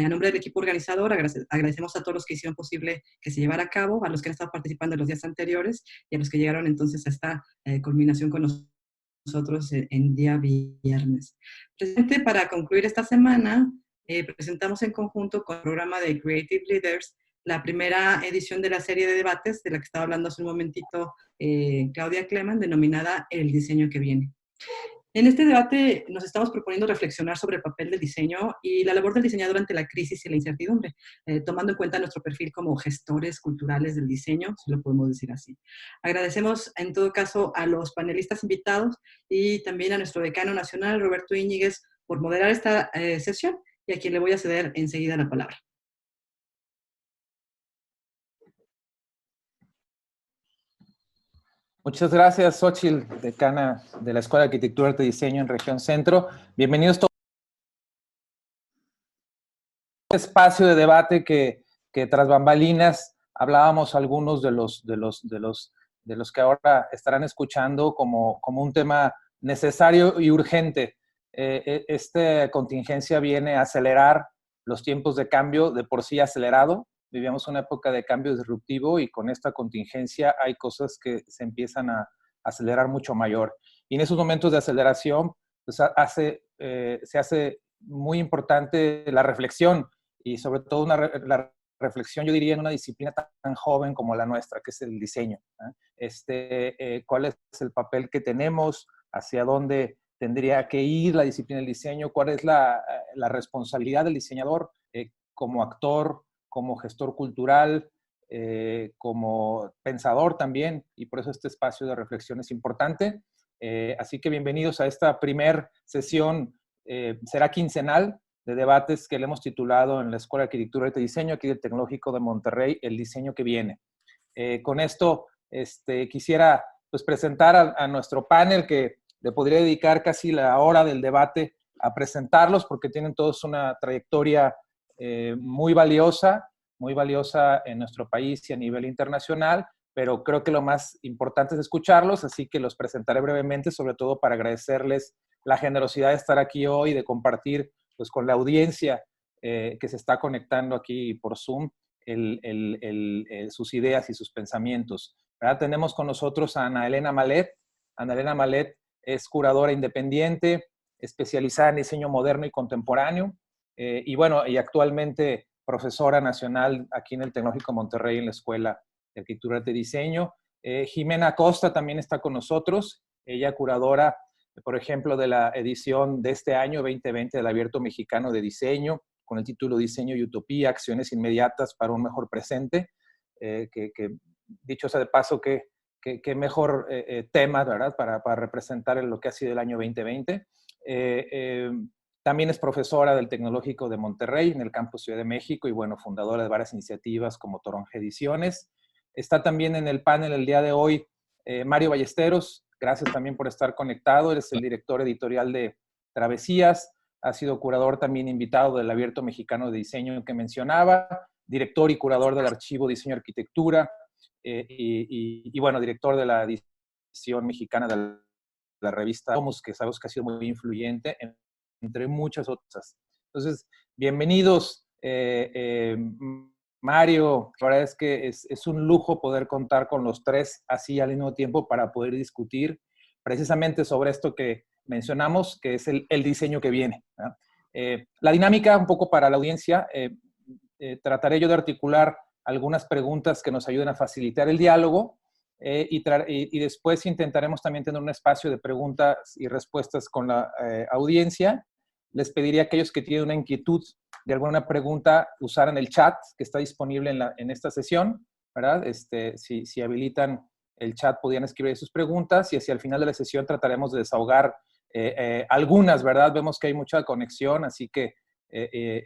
A nombre del equipo organizador, agradecemos a todos los que hicieron posible que se llevara a cabo, a los que han estado participando en los días anteriores y a los que llegaron entonces a esta culminación con nosotros en día viernes. Precisamente para concluir esta semana, presentamos en conjunto con el programa de Creative Leaders la primera edición de la serie de debates de la que estaba hablando hace un momentito Claudia Cleman, denominada El diseño que viene. En este debate nos estamos proponiendo reflexionar sobre el papel del diseño y la labor del diseñador ante la crisis y la incertidumbre, tomando en cuenta nuestro perfil como gestores culturales del diseño, si lo podemos decir así. Agradecemos en todo caso a los panelistas invitados y también a nuestro decano nacional, Roberto Íñiguez, por moderar esta sesión y a quien le voy a ceder enseguida la palabra. Muchas gracias, Xóchitl, decana de la Escuela de Arquitectura, Arte y Diseño en Región Centro. Bienvenidos todos a este espacio de debate que tras bambalinas hablábamos algunos de los que ahora estarán escuchando como un tema necesario y urgente. Esta contingencia viene a acelerar los tiempos de cambio de por sí acelerado. Vivíamos una época de cambio disruptivo y con esta contingencia hay cosas que se empiezan a acelerar mucho mayor. Y en esos momentos de aceleración pues, se hace muy importante la reflexión y sobre todo la reflexión, yo diría, en una disciplina tan joven como la nuestra, que es el diseño. ¿Cuál es el papel que tenemos? ¿Hacia dónde tendría que ir la disciplina del diseño? ¿Cuál es la responsabilidad del diseñador como actor, como gestor cultural, como pensador también? Y por eso este espacio de reflexión es importante. Así que bienvenidos a esta primer sesión, será quincenal, de debates que le hemos titulado en la Escuela de Arquitectura y Diseño, aquí del Tecnológico de Monterrey, El diseño que viene. Con esto quisiera pues, presentar a nuestro panel, que le podría dedicar casi la hora del debate a presentarlos, porque tienen todos una trayectoria muy valiosa en nuestro país y a nivel internacional, pero creo que lo más importante es escucharlos, así que los presentaré brevemente, sobre todo para agradecerles la generosidad de estar aquí hoy, de compartir pues, con la audiencia que se está conectando aquí por Zoom, sus ideas y sus pensamientos. ¿Verdad? Tenemos con nosotros a Ana Elena Malet. Ana Elena Malet es curadora independiente, especializada en diseño moderno y contemporáneo, y actualmente profesora nacional aquí en el Tecnológico de Monterrey en la Escuela de Arquitectura y Diseño. Jimena Acosta también está con nosotros, ella curadora, por ejemplo, de la edición de este año 2020 del Abierto Mexicano de Diseño, con el título Diseño y Utopía, Acciones Inmediatas para un Mejor Presente, que dicho sea de paso, qué mejor tema, ¿verdad?, para representar lo que ha sido el año 2020. También es profesora del Tecnológico de Monterrey en el Campus Ciudad de México y, bueno, fundadora de varias iniciativas como Toronja Ediciones. Está también en el panel el día de hoy Mario Ballesteros. Gracias también por estar conectado. Eres el director editorial de Travesías. Ha sido curador también invitado del Abierto Mexicano de Diseño que mencionaba, director y curador del Archivo Diseño y Arquitectura, bueno, director de la edición mexicana de la revista Domus, que sabemos que ha sido muy influyente, entre muchas otras. Entonces, bienvenidos, Mario. La verdad es que es un lujo poder contar con los tres así al mismo tiempo para poder discutir precisamente sobre esto que mencionamos, que es el diseño que viene. La dinámica, un poco para la audiencia, trataré yo de articular algunas preguntas que nos ayuden a facilitar el diálogo y después intentaremos también tener un espacio de preguntas y respuestas con la audiencia. Les pediría a aquellos que tienen una inquietud de alguna pregunta usaran el chat que está disponible en esta sesión, ¿verdad? Si habilitan el chat, podrían escribir sus preguntas y hacia el final de la sesión trataremos de desahogar algunas, ¿verdad? Vemos que hay mucha conexión, así que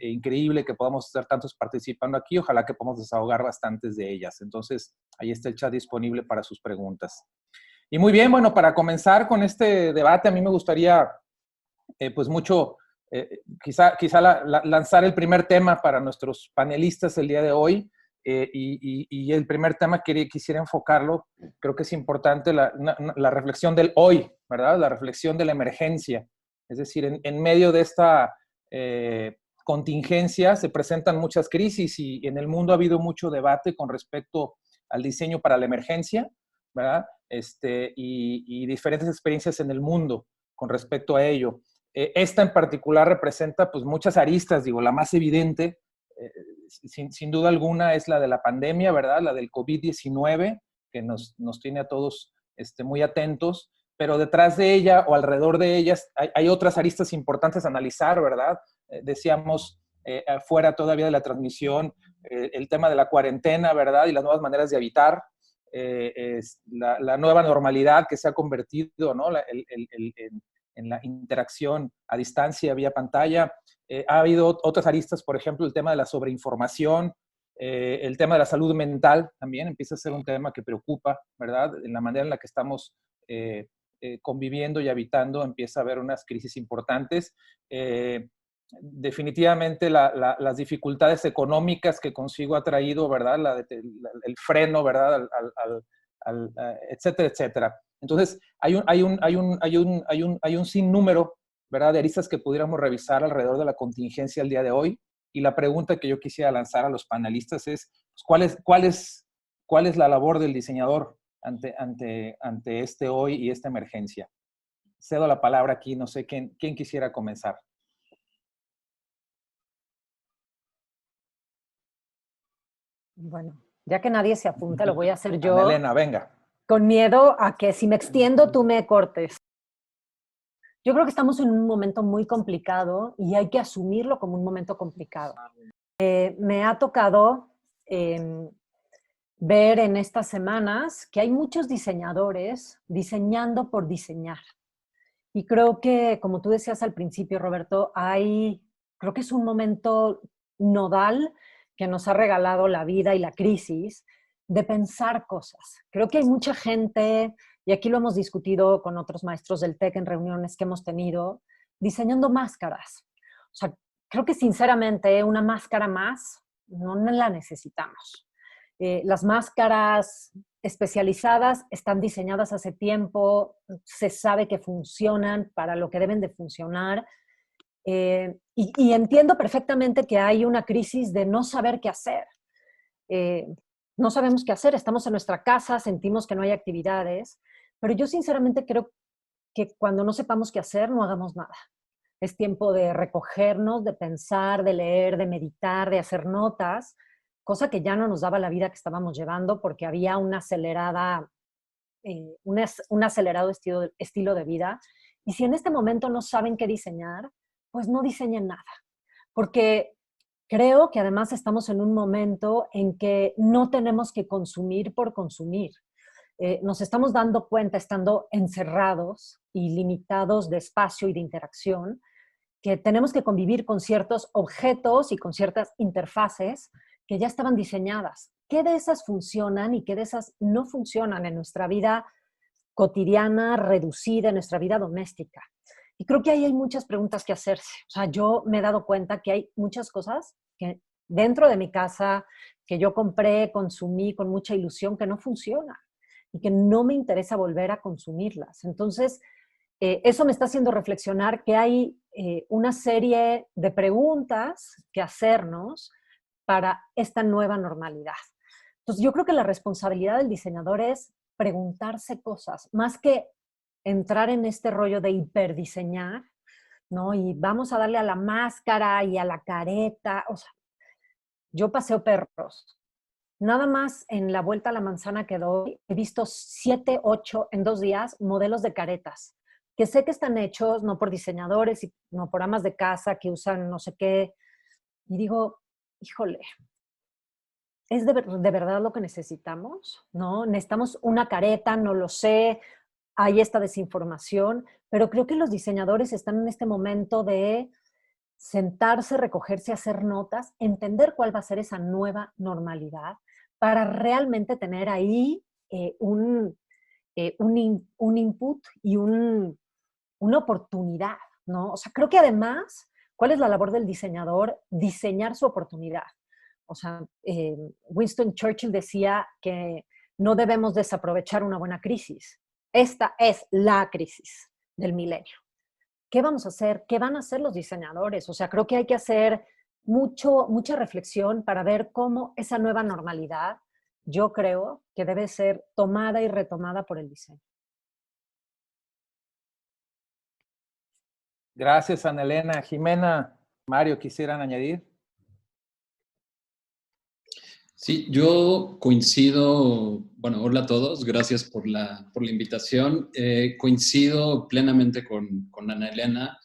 increíble que podamos estar tantos participando aquí. Ojalá que podamos desahogar bastantes de ellas. Entonces, ahí está el chat disponible para sus preguntas. Y muy bien, bueno, para comenzar con este debate, a mí me gustaría, pues mucho, quizá lanzar el primer tema para nuestros panelistas el día de hoy. Y el primer tema que quisiera enfocarlo, creo que es importante la reflexión del hoy, ¿verdad? La reflexión de la emergencia. Es decir, en medio de esta contingencia se presentan muchas crisis y en el mundo ha habido mucho debate con respecto al diseño para la emergencia, ¿verdad? Y diferentes experiencias en el mundo con respecto a ello. Esta en particular representa pues muchas aristas, digo, la más evidente, sin duda alguna, es la de la pandemia, ¿verdad? La del COVID-19, que nos tiene a todos muy atentos, pero detrás de ella o alrededor de ellas hay otras aristas importantes a analizar, ¿verdad? Decíamos fuera todavía de la transmisión, el tema de la cuarentena, ¿verdad? Y las nuevas maneras de habitar, la nueva normalidad que se ha convertido, ¿no? En la interacción a distancia vía pantalla. Ha habido otras aristas, por ejemplo, el tema de la sobreinformación, el tema de la salud mental también empieza a ser un tema que preocupa, ¿verdad? En la manera en la que estamos conviviendo y habitando empieza a haber unas crisis importantes. Definitivamente las dificultades económicas que consigo ha traído, ¿verdad? El freno, ¿verdad? Etcétera, etcétera. Entonces, hay un sinnúmero, ¿verdad?, de aristas que pudiéramos revisar alrededor de la contingencia el día de hoy. Y la pregunta que yo quisiera lanzar a los panelistas es, pues, ¿cuál es la labor del diseñador ante este hoy y esta emergencia? Cedo la palabra aquí, no sé quién quisiera comenzar. Bueno, ya que nadie se apunta, lo voy a hacer yo. Ana Elena, venga. Con miedo a que si me extiendo, tú me cortes. Yo creo que estamos en un momento muy complicado y hay que asumirlo como un momento complicado. Me ha tocado ver en estas semanas que hay muchos diseñadores diseñando por diseñar. Y creo que, como tú decías al principio, Roberto, creo que es un momento nodal que nos ha regalado la vida y la crisis de pensar cosas. Creo que hay mucha gente, y aquí lo hemos discutido con otros maestros del TEC en reuniones que hemos tenido, diseñando máscaras. O sea, creo que sinceramente una máscara más no la necesitamos. Las máscaras especializadas están diseñadas hace tiempo, se sabe que funcionan para lo que deben de funcionar. Y entiendo perfectamente que hay una crisis de no saber qué hacer. No sabemos qué hacer, estamos en nuestra casa, sentimos que no hay actividades, pero yo sinceramente creo que cuando no sepamos qué hacer, no hagamos nada. Es tiempo de recogernos, de pensar, de leer, de meditar, de hacer notas, cosa que ya no nos daba la vida que estábamos llevando porque había un acelerado estilo de vida. Y si en este momento no saben qué diseñar, pues no diseñen nada. Porque creo que además estamos en un momento en que no tenemos que consumir por consumir. Nos estamos dando cuenta, estando encerrados y limitados de espacio y de interacción, que tenemos que convivir con ciertos objetos y con ciertas interfaces que ya estaban diseñadas. ¿Qué de esas funcionan y qué de esas no funcionan en nuestra vida cotidiana, reducida, en nuestra vida doméstica? Y creo que ahí hay muchas preguntas que hacerse. O sea, yo me he dado cuenta que hay muchas cosas que dentro de mi casa, que yo compré, consumí con mucha ilusión, que no funcionan y que no me interesa volver a consumirlas. Entonces, eso me está haciendo reflexionar que hay una serie de preguntas que hacernos para esta nueva normalidad. Entonces, yo creo que la responsabilidad del diseñador es preguntarse cosas, más que entrar en este rollo de hiperdiseñar, ¿no? Y vamos a darle a la máscara y a la careta. O sea, yo paseo perros. Nada más en la vuelta a la manzana que doy, he visto 7, 8 en 2 días modelos de caretas, que sé que están hechos no por diseñadores, no por amas de casa que usan no sé qué. Y digo, híjole, ¿es de verdad lo que necesitamos? ¿No? Necesitamos una careta, no lo sé, hay esta desinformación, pero creo que los diseñadores están en este momento de sentarse, recogerse, hacer notas, entender cuál va a ser esa nueva normalidad para realmente tener ahí un input y una oportunidad, ¿no? O sea, creo que además, ¿cuál es la labor del diseñador? Diseñar su oportunidad. O sea, Winston Churchill decía que no debemos desaprovechar una buena crisis. Esta es la crisis del milenio. ¿Qué vamos a hacer? ¿Qué van a hacer los diseñadores? O sea, creo que hay que hacer mucha reflexión para ver cómo esa nueva normalidad, yo creo que debe ser tomada y retomada por el diseño. Gracias, Ana Elena. Jimena, Mario, ¿quisieran añadir? Sí, yo coincido, bueno, hola a todos, gracias por la invitación. Coincido plenamente con Ana Elena.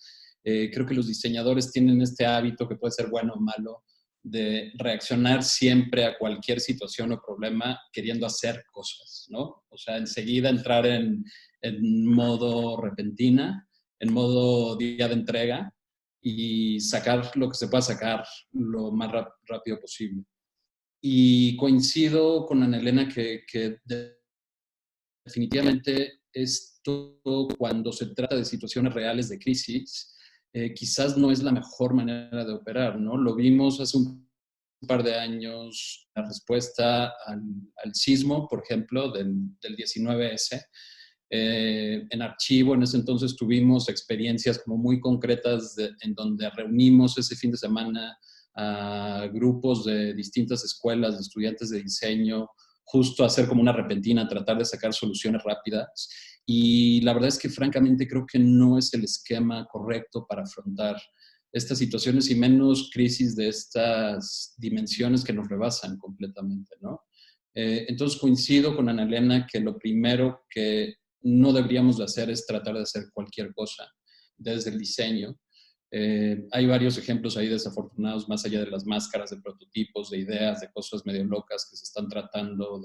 Creo que los diseñadores tienen este hábito, que puede ser bueno o malo, de reaccionar siempre a cualquier situación o problema queriendo hacer cosas, ¿no? O sea, enseguida entrar en modo repentina, en modo día de entrega y sacar lo que se pueda sacar lo más rápido posible. Y coincido con Ana Elena que definitivamente esto, cuando se trata de situaciones reales de crisis, quizás no es la mejor manera de operar, ¿no? Lo vimos hace un par de años, la respuesta al sismo, por ejemplo, del 19S. En Archivo, en ese entonces tuvimos experiencias como muy concretas en donde reunimos ese fin de semana a grupos de distintas escuelas, de estudiantes de diseño, justo a hacer como una repentina, tratar de sacar soluciones rápidas. Y la verdad es que francamente creo que no es el esquema correcto para afrontar estas situaciones y menos crisis de estas dimensiones que nos rebasan completamente, ¿no? Entonces coincido con Ana Elena que lo primero que no deberíamos de hacer es tratar de hacer cualquier cosa desde el diseño. Hay varios ejemplos ahí desafortunados, más allá de las máscaras, de prototipos, de ideas, de cosas medio locas que se están tratando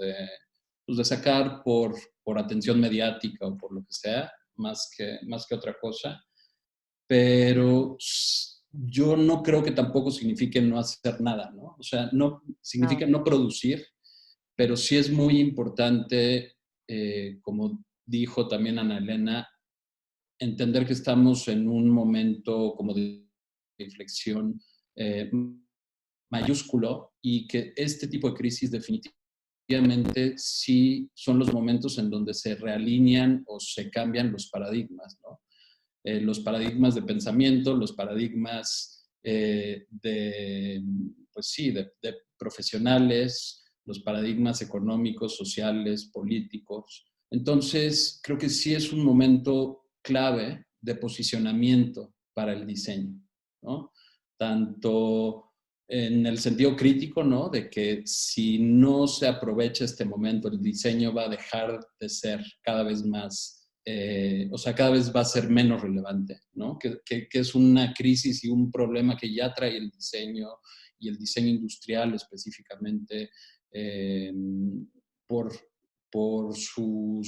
pues de sacar por atención mediática o por lo que sea, más que otra cosa. Pero yo no creo que tampoco signifique no hacer nada, ¿no? O sea, no significa no producir, pero sí es muy importante, como dijo también Ana Elena, entender que estamos en un momento como de inflexión mayúsculo y que este tipo de crisis definitivamente sí son los momentos en donde se realinean o se cambian los paradigmas, ¿no? Los paradigmas de pensamiento, los paradigmas pues sí, de profesionales, los paradigmas económicos, sociales, políticos. Entonces, creo que sí es un momento clave de posicionamiento para el diseño, ¿no? Tanto en el sentido crítico, ¿no? De que si no se aprovecha este momento, el diseño va a dejar de ser cada vez más, o sea, cada vez va a ser menos relevante, ¿no? Que es una crisis y un problema que ya trae el diseño y el diseño industrial específicamente, por, por su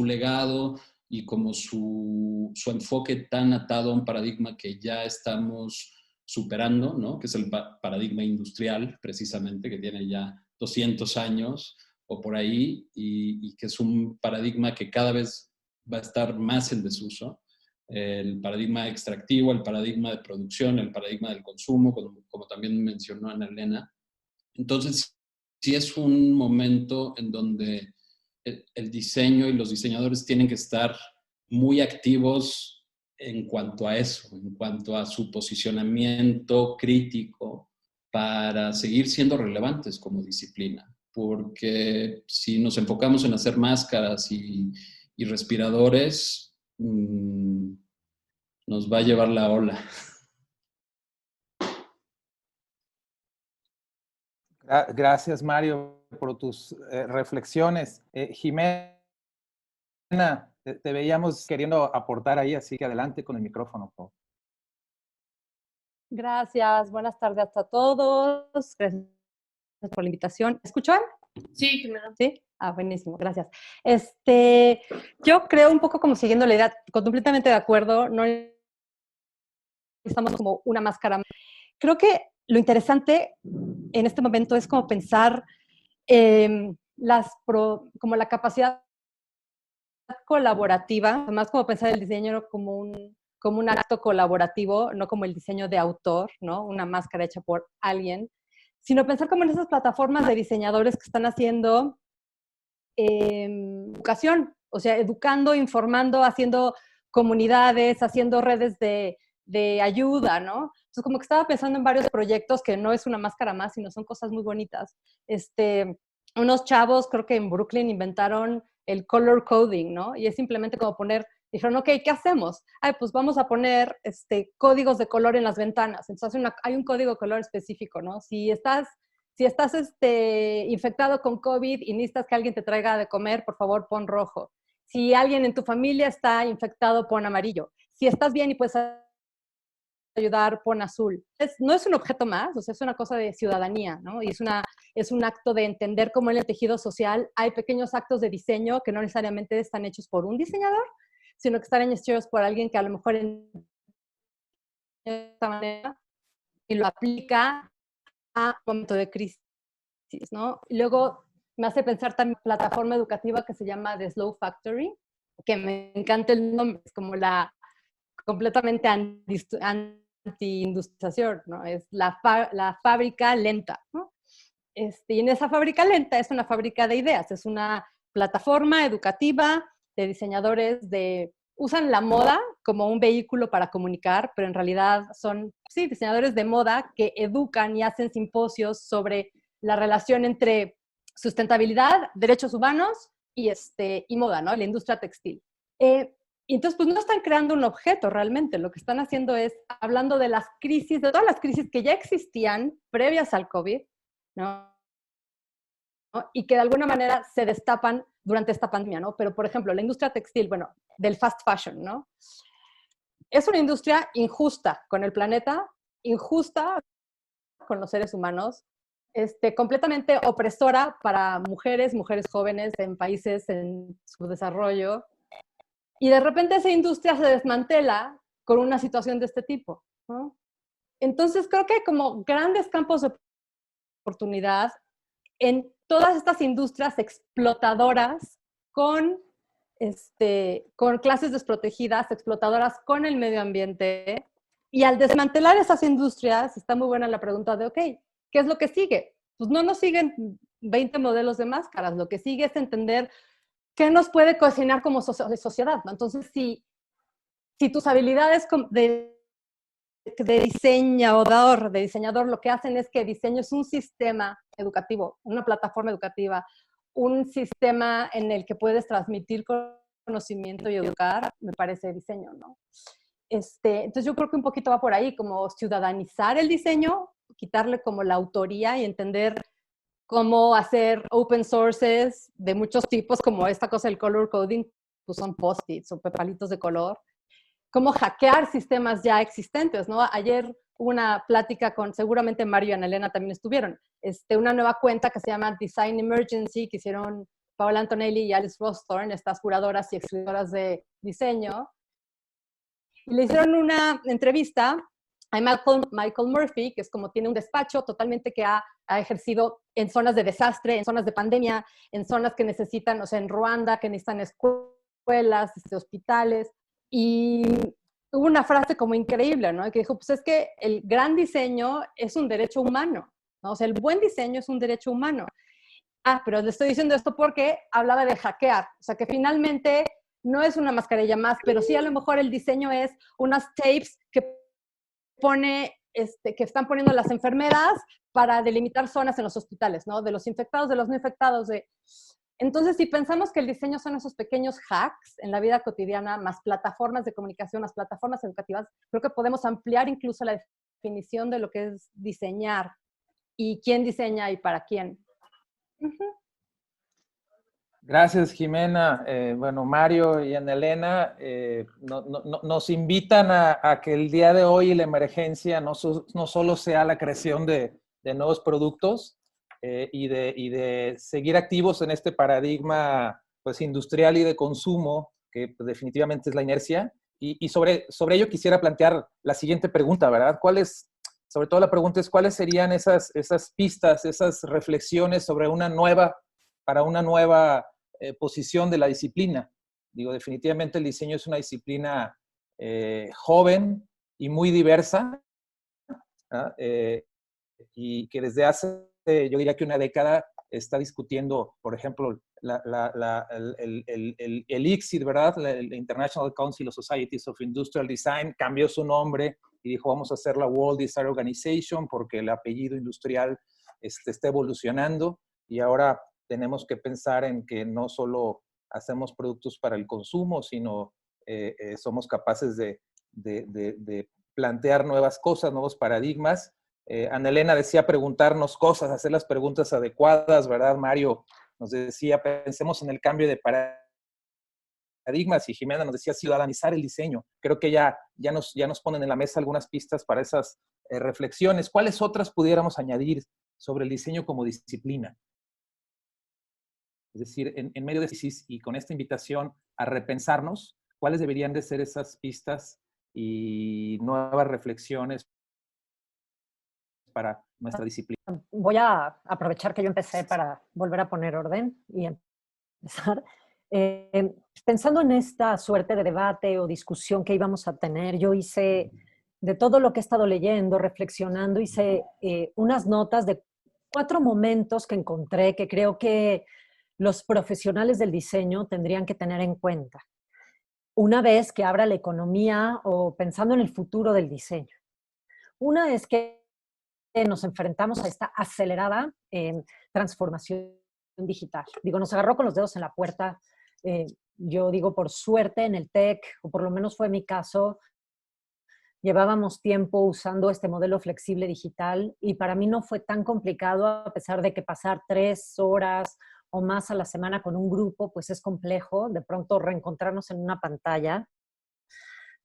legado y como su enfoque tan atado a un paradigma que ya estamos superando, ¿no? Que es el paradigma industrial, precisamente, que tiene ya 200 años o por ahí, y que es un paradigma que cada vez va a estar más en desuso. El paradigma extractivo, el paradigma de producción, el paradigma del consumo, como también mencionó Ana Elena. Entonces, sí es un momento en donde el diseño y los diseñadores tienen que estar muy activos en cuanto a eso, en cuanto a su posicionamiento crítico para seguir siendo relevantes como disciplina. Porque si nos enfocamos en hacer máscaras y respiradores, nos va a llevar la ola. Gracias, Mario, por tus reflexiones. Jimena, te veíamos queriendo aportar ahí, así que adelante con el micrófono, por favor. Gracias, buenas tardes a todos. Gracias por la invitación. ¿Escuchan? Sí, claro. Sí. Ah, buenísimo, gracias. Yo creo un poco como siguiendo la idea, completamente de acuerdo, no estamos como una máscara. Creo que lo interesante en este momento es como pensar como la capacidad colaborativa, además como pensar el diseño como un acto colaborativo, no como el diseño de autor, ¿no? Una máscara hecha por alguien, sino pensar como en esas plataformas de diseñadores que están haciendo educación, o sea, educando, informando, haciendo comunidades, haciendo redes de de ayuda, ¿no? Entonces, como que estaba pensando en varios proyectos que no es una máscara más, sino son cosas muy bonitas. Unos chavos, creo que en Brooklyn, inventaron el color coding, ¿no? Y es simplemente como dijeron, ok, ¿qué hacemos? Ay, pues vamos a poner códigos de color en las ventanas. Entonces hay un código de color específico, ¿no? Si estás infectado con COVID y necesitas que alguien te traiga de comer, por favor, pon rojo. Si alguien en tu familia está infectado, pon amarillo. Si estás bien y puedes ayudar, pon azul. No es un objeto más, o sea, es una cosa de ciudadanía, ¿no? Y es un acto de entender cómo en el tejido social hay pequeños actos de diseño que no necesariamente están hechos por un diseñador, sino que están hechos por alguien que a lo mejor en esta manera y lo aplica a un momento de crisis, ¿no? Y luego me hace pensar también en una plataforma educativa que se llama The Slow Factory, que me encanta el nombre, es como la completamente anti-industrialización, ¿no? Es la fábrica lenta, ¿no? Y en esa fábrica lenta es una fábrica de ideas, es una plataforma educativa de diseñadores usan la moda como un vehículo para comunicar, pero en realidad son, sí, diseñadores de moda que educan y hacen simposios sobre la relación entre sustentabilidad, derechos humanos y moda, ¿no? La industria textil. Y entonces, pues no están creando un objeto realmente, lo que están haciendo es hablando de las crisis, de todas las crisis que ya existían previas al COVID, ¿no? Y que de alguna manera se destapan durante esta pandemia, ¿no? Pero, por ejemplo, la industria textil, bueno, del fast fashion, ¿no? Es una industria injusta con el planeta, injusta con los seres humanos, completamente opresora para mujeres jóvenes en países en subdesarrollo. Y de repente esa industria se desmantela con una situación de este tipo, ¿no? Entonces creo que hay como grandes campos de oportunidad en todas estas industrias explotadoras con clases desprotegidas, explotadoras con el medio ambiente. Y al desmantelar esas industrias, está muy buena la pregunta de, ok, ¿qué es lo que sigue? Pues no nos siguen 20 modelos de máscaras, lo que sigue es entender qué nos puede cocinar como sociedad, ¿no? Entonces, si tus habilidades de diseñador, lo que hacen es que diseño es un sistema educativo, una plataforma educativa, un sistema en el que puedes transmitir conocimiento y educar, me parece diseño, ¿no? Entonces yo creo que un poquito va por ahí, como ciudadanizar el diseño, quitarle como la autoría y entender cómo hacer open sources de muchos tipos, como esta cosa del color coding, pues son post-its o palitos de color, cómo hackear sistemas ya existentes, ¿no? Ayer hubo una plática con, seguramente Mario y Ana Elena también estuvieron, una nueva cuenta que se llama Design Emergency, que hicieron Paola Antonelli y Alice Rawsthorne, estas curadoras y escritoras de diseño, y le hicieron una entrevista a Michael Murphy, que es como tiene un despacho totalmente que ha ejercido en zonas de desastre, en zonas de pandemia, en zonas que necesitan, o sea, en Ruanda, que necesitan escuelas, hospitales, y hubo una frase como increíble, ¿no? Que dijo, pues es que el gran diseño es un derecho humano, ¿no? O sea, el buen diseño es un derecho humano. Pero le estoy diciendo esto porque hablaba de hackear, o sea, que finalmente no es una mascarilla más, pero sí a lo mejor el diseño es unas tapes que están poniendo las enfermeras para delimitar zonas en los hospitales, ¿no? De los infectados, de los no infectados. Entonces, si pensamos que el diseño son esos pequeños hacks en la vida cotidiana, más plataformas de comunicación, más plataformas educativas, creo que podemos ampliar incluso la definición de lo que es diseñar y quién diseña y para quién. Gracias, Jimena. Bueno, Mario y Ana Elena nos invitan a que el día de hoy la emergencia no solo sea la creación de nuevos productos y de seguir activos en este paradigma pues, industrial y de consumo, que pues, definitivamente es la inercia. Y sobre ello quisiera plantear la siguiente pregunta, ¿verdad? Sobre todo la pregunta es, ¿cuáles serían esas pistas, esas reflexiones sobre una nueva posición de la disciplina? Digo, definitivamente el diseño es una disciplina joven y muy diversa, y que desde hace, yo diría que una década, está discutiendo, por ejemplo, el ICSID, ¿verdad? El International Council of Societies of Industrial Design cambió su nombre y dijo, vamos a hacer la World Design Organization porque el apellido industrial está evolucionando, y ahora tenemos que pensar en que no solo hacemos productos para el consumo, sino somos capaces de plantear nuevas cosas, nuevos paradigmas. Ana Elena decía preguntarnos cosas, hacer las preguntas adecuadas, ¿verdad? Mario nos decía, pensemos en el cambio de paradigmas, y Jimena nos decía ciudadanizar el diseño. Creo que ya nos ponen en la mesa algunas pistas para esas reflexiones. ¿Cuáles otras pudiéramos añadir sobre el diseño como disciplina? Es decir, en medio de crisis y con esta invitación a repensarnos, ¿cuáles deberían de ser esas pistas y nuevas reflexiones para nuestra disciplina? Voy a aprovechar que yo empecé para volver a poner orden y empezar. Pensando en esta suerte de debate o discusión que íbamos a tener, yo hice, de todo lo que he estado leyendo, reflexionando, hice unas notas de 4 momentos que encontré que creo que los profesionales del diseño tendrían que tener en cuenta una vez que abra la economía o pensando en el futuro del diseño. Una es que nos enfrentamos a esta acelerada transformación digital. Digo, nos agarró con los dedos en la puerta. Yo digo, por suerte en el TEC, o por lo menos fue mi caso, llevábamos tiempo usando este modelo flexible digital y para mí no fue tan complicado, a pesar de que pasar 3 horas o más a la semana con un grupo, pues es complejo, de pronto reencontrarnos en una pantalla.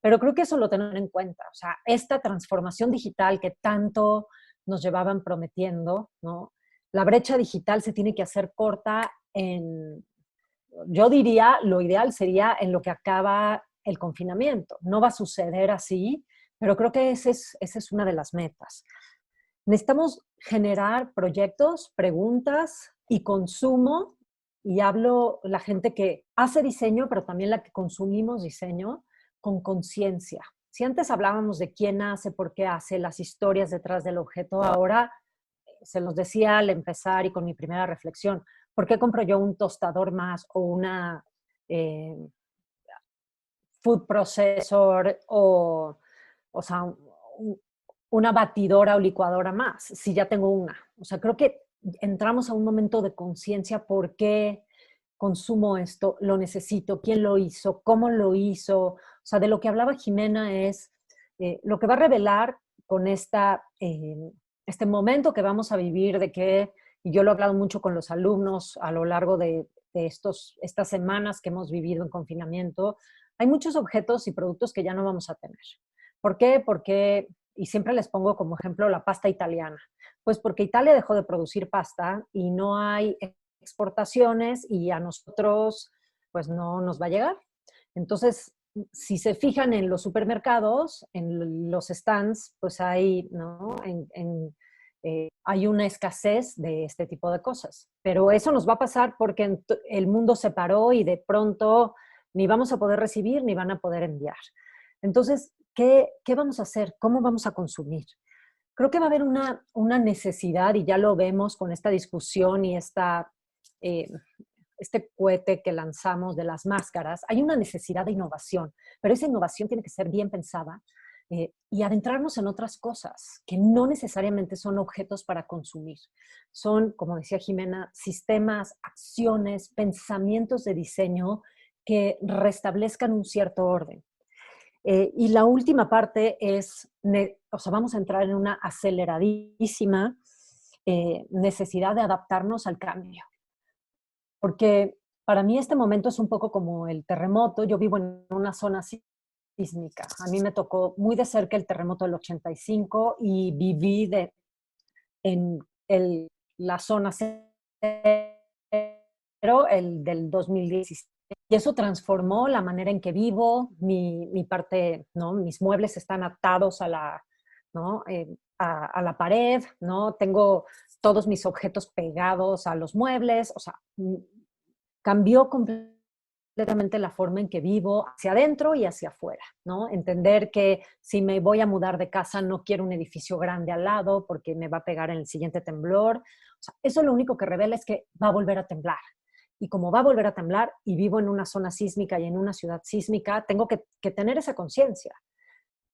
Pero creo que eso lo tenemos en cuenta. O sea, esta transformación digital que tanto nos llevaban prometiendo, ¿no? La brecha digital se tiene que hacer corta en, yo diría, lo ideal sería en lo que acaba el confinamiento. No va a suceder así, pero creo que esa es una de las metas. Necesitamos generar proyectos, preguntas y consumo, y hablo la gente que hace diseño, pero también la que consumimos diseño, con conciencia. Si antes hablábamos de quién hace, por qué hace, las historias detrás del objeto, ahora se los decía al empezar y con mi primera reflexión, ¿por qué compro yo un tostador más o una food processor o sea, una batidora o licuadora más, si ya tengo una? O sea, creo que entramos a un momento de conciencia, ¿por qué consumo esto? ¿Lo necesito? ¿Quién lo hizo? ¿Cómo lo hizo? O sea, de lo que hablaba Jimena es lo que va a revelar con este momento que vamos a vivir, de que, y yo lo he hablado mucho con los alumnos a lo largo de estas semanas que hemos vivido en confinamiento, hay muchos objetos y productos que ya no vamos a tener. ¿Por qué? Porque, y siempre les pongo como ejemplo la pasta italiana. Pues porque Italia dejó de producir pasta y no hay exportaciones y a nosotros pues no nos va a llegar. Entonces, si se fijan en los supermercados, en los stands, pues hay, ¿no? Hay una escasez de este tipo de cosas. Pero eso nos va a pasar porque el mundo se paró y de pronto ni vamos a poder recibir ni van a poder enviar. Entonces, ¿qué vamos a hacer? ¿Cómo vamos a consumir? Creo que va a haber una necesidad, y ya lo vemos con esta discusión y este cohete que lanzamos de las máscaras. Hay una necesidad de innovación, pero esa innovación tiene que ser bien pensada y adentrarnos en otras cosas que no necesariamente son objetos para consumir. Son, como decía Jimena, sistemas, acciones, pensamientos de diseño que restablezcan un cierto orden. Y la última parte es, o sea, vamos a entrar en una aceleradísima necesidad de adaptarnos al cambio. Porque para mí este momento es un poco como el terremoto. Yo vivo en una zona sísmica. A mí me tocó muy de cerca el terremoto del 85 y viví en la zona 0, el del 2016. Y eso transformó la manera en que vivo, mi parte, ¿no? Mis muebles están atados a la, ¿no? A la pared, ¿no? Tengo todos mis objetos pegados a los muebles, o sea, cambió completamente completamente la forma en que vivo hacia adentro y hacia afuera, ¿no? Entender que si me voy a mudar de casa no quiero un edificio grande al lado porque me va a pegar en el siguiente temblor. O sea, eso lo único que revela es que va a volver a temblar. Y como va a volver a temblar y vivo en una zona sísmica y en una ciudad sísmica, tengo que tener esa conciencia.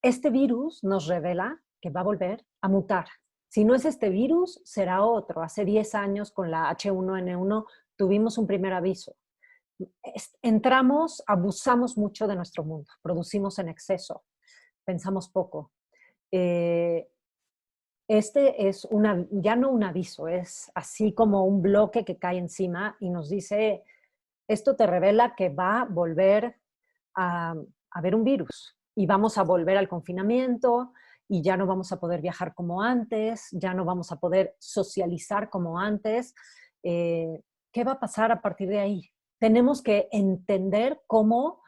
Este virus nos revela que va a volver a mutar. Si no es este virus, será otro. Hace 10 años con la H1N1 tuvimos un primer aviso. Entramos, abusamos mucho de nuestro mundo, producimos en exceso, pensamos poco. Este es ya no un aviso, es así como un bloque que cae encima y nos dice, esto te revela que va a volver a haber un virus y vamos a volver al confinamiento y ya no vamos a poder viajar como antes, ya no vamos a poder socializar como antes. ¿Qué va a pasar a partir de ahí? Tenemos que entender cómo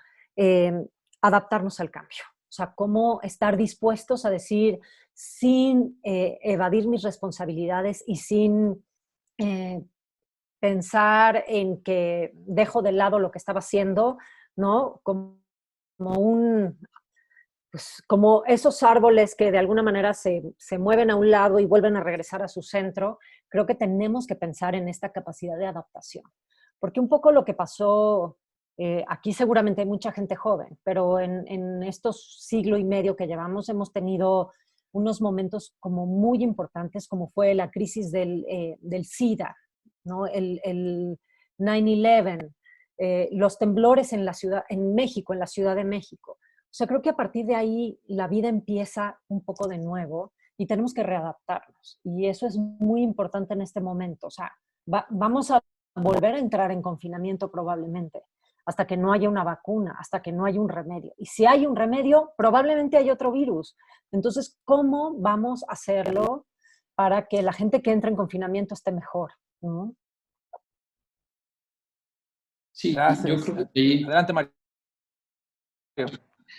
adaptarnos al cambio. O sea, cómo estar dispuestos a decir, sin evadir mis responsabilidades y sin pensar en que dejo de lado lo que estaba haciendo, ¿no? Como esos árboles que de alguna manera se mueven a un lado y vuelven a regresar a su centro, creo que tenemos que pensar en esta capacidad de adaptación. Porque un poco lo que pasó, aquí seguramente hay mucha gente joven, pero en estos siglo y medio que llevamos hemos tenido unos momentos como muy importantes, como fue la crisis del SIDA, ¿no? El 9/11, los temblores en la ciudad, en México, en la Ciudad de México. O sea, creo que a partir de ahí la vida empieza un poco de nuevo y tenemos que readaptarnos. Y eso es muy importante en este momento. O sea, vamos a volver a entrar en confinamiento probablemente, hasta que no haya una vacuna, hasta que no haya un remedio. Y si hay un remedio, probablemente hay otro virus. Entonces, ¿cómo vamos a hacerlo para que la gente que entra en confinamiento esté mejor? ¿No? Sí, Gracias. yo creo que Adelante, Mario.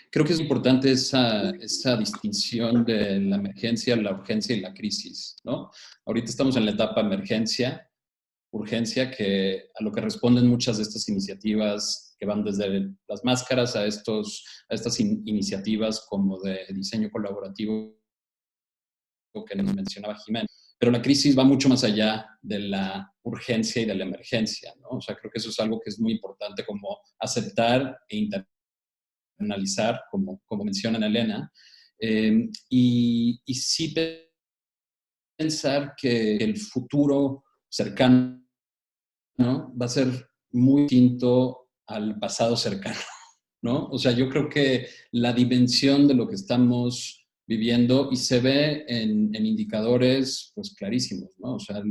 creo que es importante esa distinción de la emergencia, la urgencia y la crisis, ¿no? Ahorita estamos en la etapa emergencia, urgencia, que a lo que responden muchas de estas iniciativas que van desde las máscaras a estas iniciativas como de diseño colaborativo que nos mencionaba Jimena. Pero la crisis va mucho más allá de la urgencia y de la emergencia, ¿no? O sea, creo que eso es algo que es muy importante como aceptar e internalizar, como mencionan Elena, y sí pensar que el futuro cercano, ¿no?, va a ser muy distinto al pasado cercano, ¿no? O sea, yo creo que la dimensión de lo que estamos viviendo y se ve en indicadores pues clarísimos, ¿no? O sea,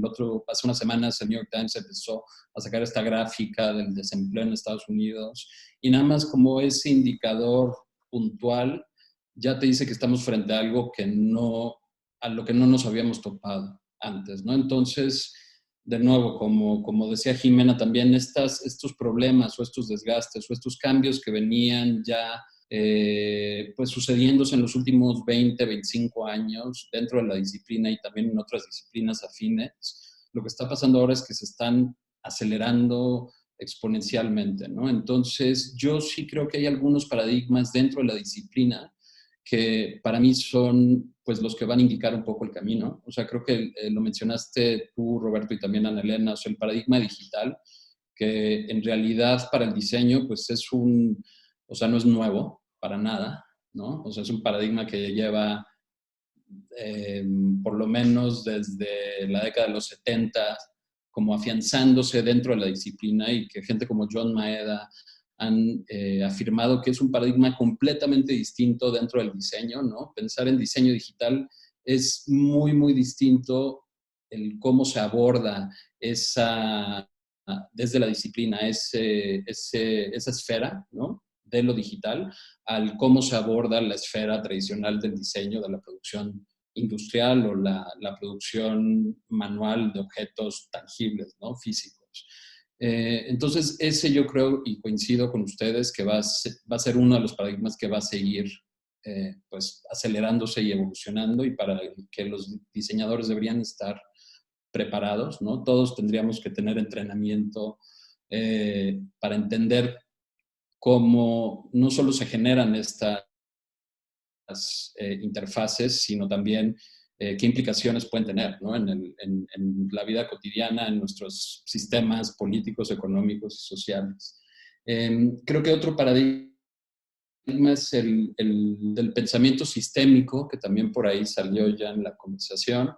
hace unas semanas el New York Times empezó a sacar esta gráfica del desempleo en Estados Unidos y nada más como ese indicador puntual ya te dice que estamos frente a algo a lo que no nos habíamos topado antes, ¿no? Entonces, de nuevo, como decía Jimena también, estos problemas o estos desgastes o estos cambios que venían ya pues sucediéndose en los últimos 20, 25 años dentro de la disciplina y también en otras disciplinas afines, lo que está pasando ahora es que se están acelerando exponencialmente, ¿no? Entonces, yo sí creo que hay algunos paradigmas dentro de la disciplina que para mí son pues los que van a indicar un poco el camino. O sea, creo que lo mencionaste tú, Roberto, y también Ana Elena, o sea, el paradigma digital, que en realidad para el diseño pues o sea, no es nuevo para nada, ¿no? O sea, es un paradigma que lleva por lo menos desde la década de los 70 como afianzándose dentro de la disciplina y que gente como John Maeda han afirmado que es un paradigma completamente distinto dentro del diseño, ¿no? Pensar en diseño digital es muy, muy distinto el cómo se aborda desde la disciplina, esa esfera, ¿no?, de lo digital, al cómo se aborda la esfera tradicional del diseño, de la producción industrial o la producción manual de objetos tangibles, ¿no?, físicos. Entonces, ese yo creo y coincido con ustedes que va a ser uno de los paradigmas que va a seguir pues acelerándose y evolucionando y para el que los diseñadores deberían estar preparados, ¿no? Todos tendríamos que tener entrenamiento para entender cómo no solo se generan estas interfaces, sino también qué implicaciones pueden tener, ¿no? En la vida cotidiana, en nuestros sistemas políticos, económicos y sociales. Creo que otro paradigma es el del pensamiento sistémico, que también por ahí salió ya en la conversación.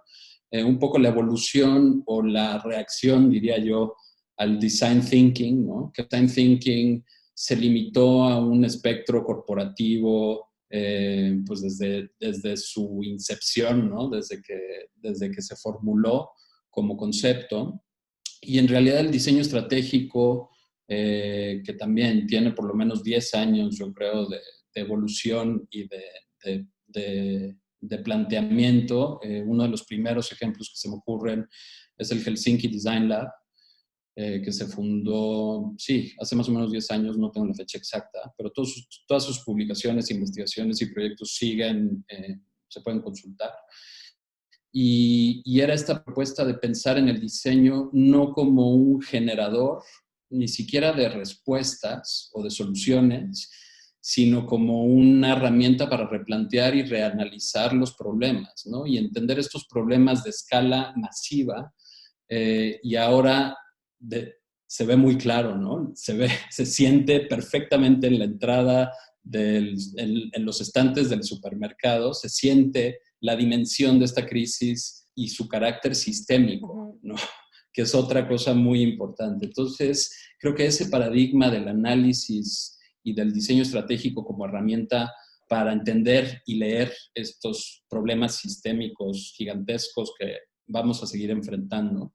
Un poco la evolución o la reacción, diría yo, al design thinking, ¿no? Que design thinking se limitó a un espectro corporativo, pues desde su incepción, ¿no? Desde que se formuló como concepto. Y en realidad el diseño estratégico, que también tiene por lo menos 10 años, yo creo, de evolución y de planteamiento. Uno de los primeros ejemplos que se me ocurren es el Helsinki Design Lab, que se fundó, sí, hace más o menos 10 años, no tengo la fecha exacta, pero todas sus publicaciones, investigaciones y proyectos siguen, se pueden consultar. Y era esta propuesta de pensar en el diseño no como un generador, ni siquiera de respuestas o de soluciones, sino como una herramienta para replantear y reanalizar los problemas, ¿no? Y entender estos problemas de escala masiva. Y ahora se ve muy claro, ¿no? Se siente perfectamente en la entrada, en los estantes del supermercado, se siente la dimensión de esta crisis y su carácter sistémico, ¿no? Que es otra cosa muy importante. Entonces, creo que ese paradigma del análisis y del diseño estratégico como herramienta para entender y leer estos problemas sistémicos gigantescos que vamos a seguir enfrentando.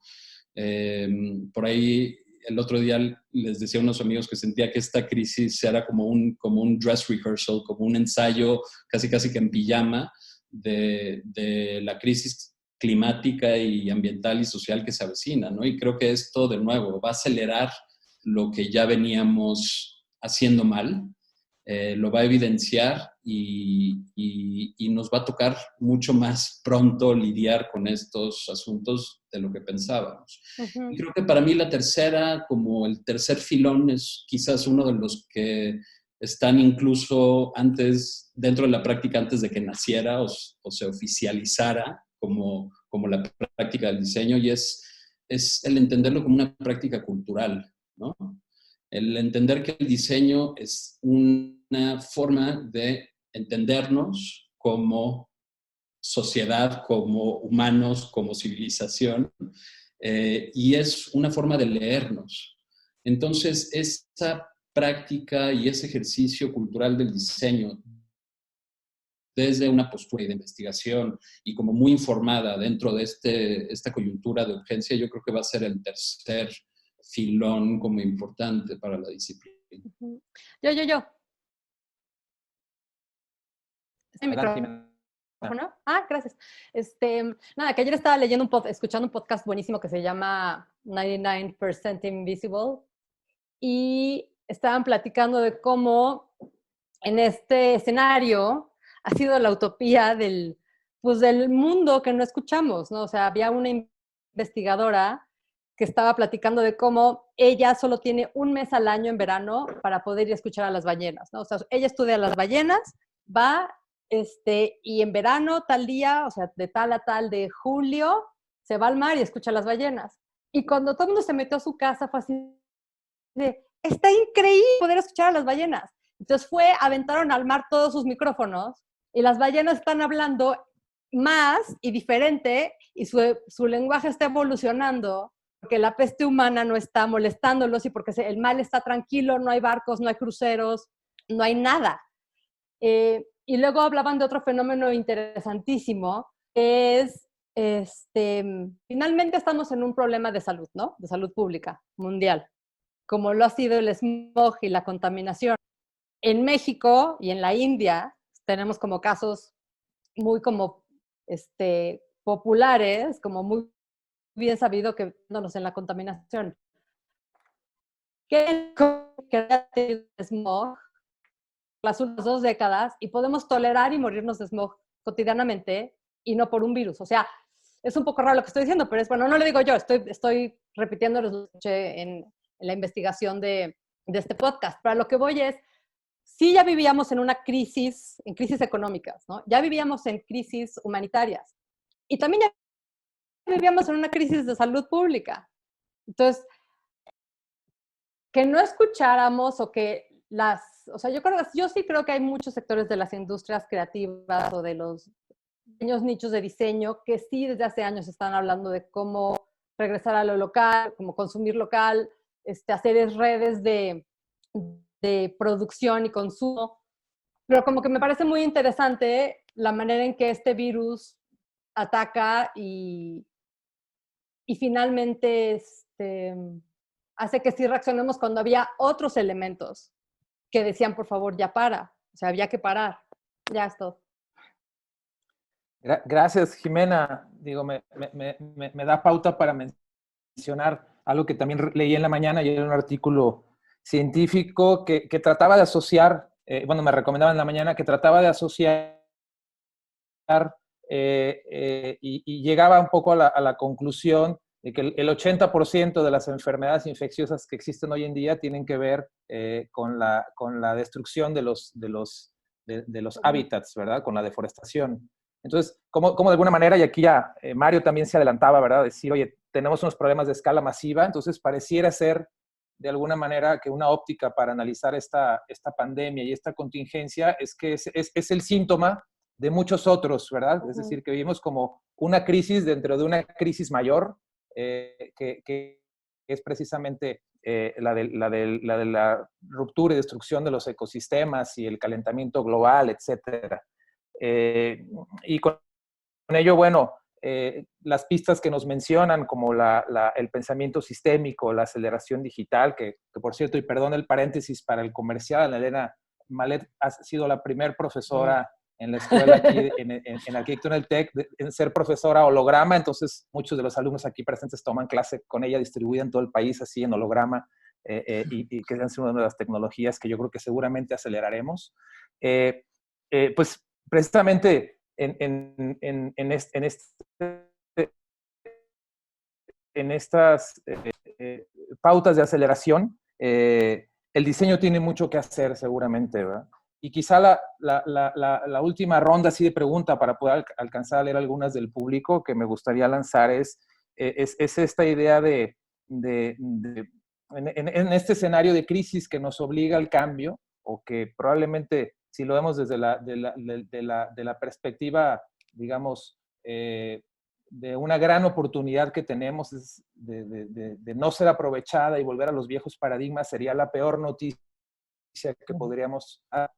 Por ahí el otro día les decía a unos amigos que sentía que esta crisis era como un dress rehearsal, como un ensayo casi que en pijama de la crisis climática y ambiental y social que se avecina, ¿no? Y creo que esto, de nuevo, va a acelerar lo que ya veníamos haciendo mal, lo va a evidenciar y nos va a tocar mucho más pronto lidiar con estos asuntos de lo que pensábamos. Y creo que para mí la tercera, como el tercer filón, es quizás uno de los que están incluso antes, dentro de la práctica, antes de que naciera o se oficializara como la práctica del diseño, y es el entenderlo como una práctica cultural, ¿no? El entender que el diseño es una forma de entendernos como sociedad, como humanos, como civilización, y es una forma de leernos. Entonces, esta práctica y ese ejercicio cultural del diseño, desde una postura de investigación y como muy informada dentro de esta coyuntura de urgencia, yo creo que va a ser el tercer filón como importante para la disciplina. Yo. ¿Es mi Adelante, micrófono? Ah, gracias. Nada, que ayer estaba escuchando un podcast buenísimo que se llama 99% Invisible, y estaban platicando de cómo en este escenario ha sido la utopía del mundo que no escuchamos, ¿no? O sea, había una investigadora que estaba platicando de cómo ella solo tiene un mes al año en verano para poder ir a escuchar a las ballenas, ¿no? O sea, ella estudia las ballenas, va, y en verano, tal día, o sea, de tal a tal de julio, se va al mar y escucha a las ballenas. Y cuando todo el mundo se metió a su casa, fue así de, está increíble poder escuchar a las ballenas. Entonces aventaron al mar todos sus micrófonos y las ballenas están hablando más y diferente, y su lenguaje está evolucionando porque la peste humana no está molestándolos y porque el mar está tranquilo, no hay barcos, no hay cruceros, no hay nada. Y luego hablaban de otro fenómeno interesantísimo, que es, finalmente estamos en un problema de salud, ¿no? De salud pública mundial, como lo ha sido el smog y la contaminación. En México y en la India tenemos como casos muy como populares, como muy bien sabido que estamos en la contaminación. ¿Qué es el smog? Las últimas 2 décadas, y podemos tolerar y morirnos de smog cotidianamente y no por un virus. O sea, es un poco raro lo que estoy diciendo, pero es bueno, no lo digo yo, estoy repitiendo lo que escuché en la investigación de de este podcast. Pero a lo que voy es, sí ya vivíamos en una crisis, en crisis económicas, ¿no? Ya vivíamos en crisis humanitarias y también ya vivíamos en una crisis de salud pública. Entonces, que no escucháramos o que o sea, yo sí creo que hay muchos sectores de las industrias creativas o de los pequeños nichos de diseño que sí desde hace años están hablando de cómo regresar a lo local, cómo consumir local, hacer redes de producción y consumo. Pero como que me parece muy interesante la manera en que este virus ataca y finalmente hace que sí reaccionemos cuando había otros elementos que decían, por favor, ya para. O sea, había que parar. Ya es todo. Gracias, Jimena. Digo, me da pauta para mencionar algo que también leí en la mañana y era un artículo científico que trataba de asociar, bueno, me recomendaba en la mañana que trataba de asociar y llegaba un poco a la conclusión de que el 80% de las enfermedades infecciosas que existen hoy en día tienen que ver con la destrucción de los hábitats, ¿verdad? Con la deforestación. Entonces, ¿cómo de alguna manera, y aquí ya Mario también se adelantaba, ¿verdad? Decir, oye, tenemos unos problemas de escala masiva, entonces pareciera ser de alguna manera que una óptica para analizar esta pandemia y esta contingencia es que es el síntoma de muchos otros, ¿verdad? Es decir, que vivimos como una crisis dentro de una crisis mayor, que es precisamente la de la ruptura y destrucción de los ecosistemas y el calentamiento global, etcétera. Y con ello, bueno, las pistas que nos mencionan, como el pensamiento sistémico, la aceleración digital, que por cierto, y perdón el paréntesis para el comercial, Elena Malet ha sido la primer profesora en la escuela aquí, en Arquitectura en el TEC, en ser profesora holograma, entonces muchos de los alumnos aquí presentes toman clase con ella distribuida en todo el país, así en holograma, y que es una de las tecnologías que yo creo que seguramente aceleraremos. Pues precisamente en estas pautas de aceleración, el diseño tiene mucho que hacer seguramente, ¿verdad? Y quizá la última ronda así de pregunta para poder alcanzar a leer algunas del público que me gustaría lanzar es esta idea en este escenario de crisis que nos obliga al cambio, o que probablemente, si lo vemos desde la perspectiva, digamos, de una gran oportunidad que tenemos es de no ser aprovechada y volver a los viejos paradigmas, sería la peor noticia que podríamos dar.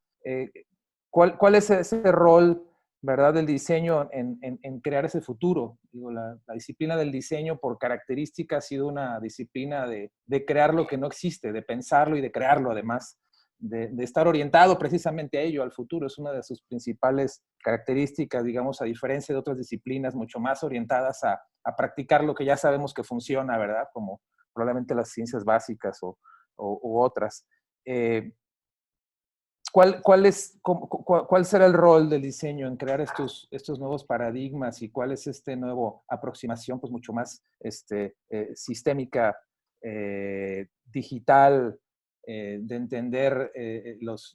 ¿Cuál es ese rol, verdad, del diseño en crear ese futuro? Digo, la disciplina del diseño por característica ha sido una disciplina de crear lo que no existe, de pensarlo y de crearlo además, de estar orientado precisamente a ello, al futuro. Es una de sus principales características, digamos, a diferencia de otras disciplinas mucho más orientadas a practicar lo que ya sabemos que funciona, ¿verdad? Como probablemente las ciencias básicas u otras. ¿Cuál será el rol del diseño en crear estos nuevos paradigmas, y cuál es esta nueva aproximación pues mucho más sistémica, digital, de entender los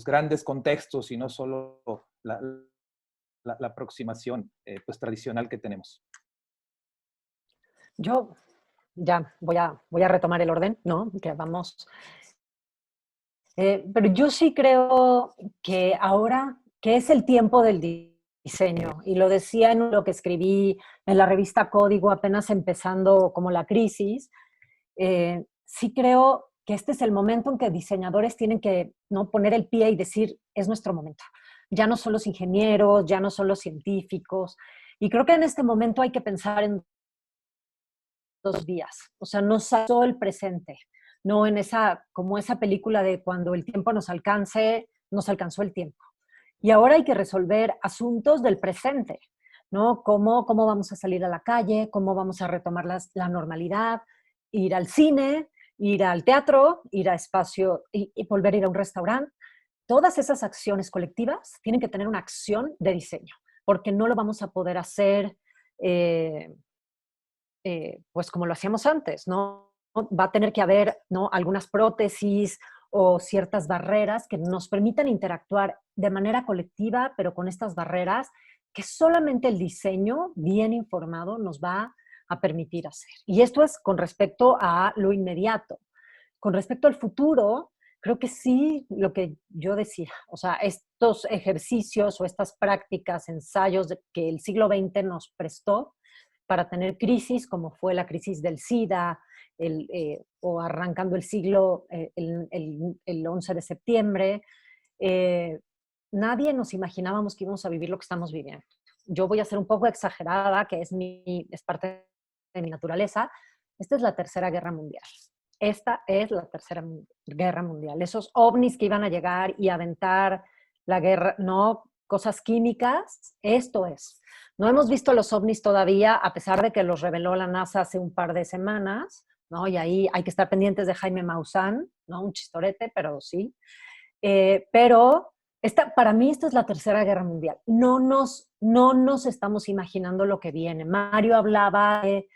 grandes contextos y no solo la aproximación pues tradicional que tenemos? Yo ya voy a retomar el orden, ¿no? Que vamos. Pero yo sí creo que ahora, que es el tiempo del diseño, y lo decía en lo que escribí en la revista Código, apenas empezando como la crisis, sí creo que este es el momento en que diseñadores tienen que, ¿no?, poner el pie y decir, es nuestro momento. Ya no son los ingenieros, ya no son los científicos, y creo que en este momento hay que pensar en 2 vías, o sea, no solo el presente, no en como esa película de cuando el tiempo nos alcance, nos alcanzó el tiempo. Y ahora hay que resolver asuntos del presente, ¿no? ¿Cómo vamos a salir a la calle? ¿Cómo vamos a retomar la normalidad? Ir al cine, ir al teatro, ir a espacio y volver a ir a un restaurante. Todas esas acciones colectivas tienen que tener una acción de diseño, porque no lo vamos a poder hacer pues como lo hacíamos antes, ¿no? va a tener que haber, ¿no?, algunas prótesis o ciertas barreras que nos permitan interactuar de manera colectiva, pero con estas barreras que solamente el diseño bien informado nos va a permitir hacer. Y esto es con respecto a lo inmediato. Con respecto al futuro, creo que sí, lo que yo decía, o sea, estos ejercicios o estas prácticas, ensayos que el siglo XX nos prestó para tener crisis, como fue la crisis del SIDA, o arrancando el siglo, el 11 de septiembre, eh, nadie nos imaginábamos que íbamos a vivir lo que estamos viviendo. Yo voy a ser un poco exagerada, que es parte de mi naturaleza. Esta es la Tercera Guerra Mundial. Esta es la Tercera Guerra Mundial. Esos ovnis que iban a llegar y aventar la guerra, no cosas químicas, esto es. No hemos visto los ovnis todavía, a pesar de que los reveló la NASA hace un par de semanas, ¿no? Y ahí hay que estar pendientes de Jaime Maussan, ¿no? Un chistorete, pero sí. Pero para mí esta es la Tercera Guerra Mundial. No nos estamos imaginando lo que viene. Mario hablaba de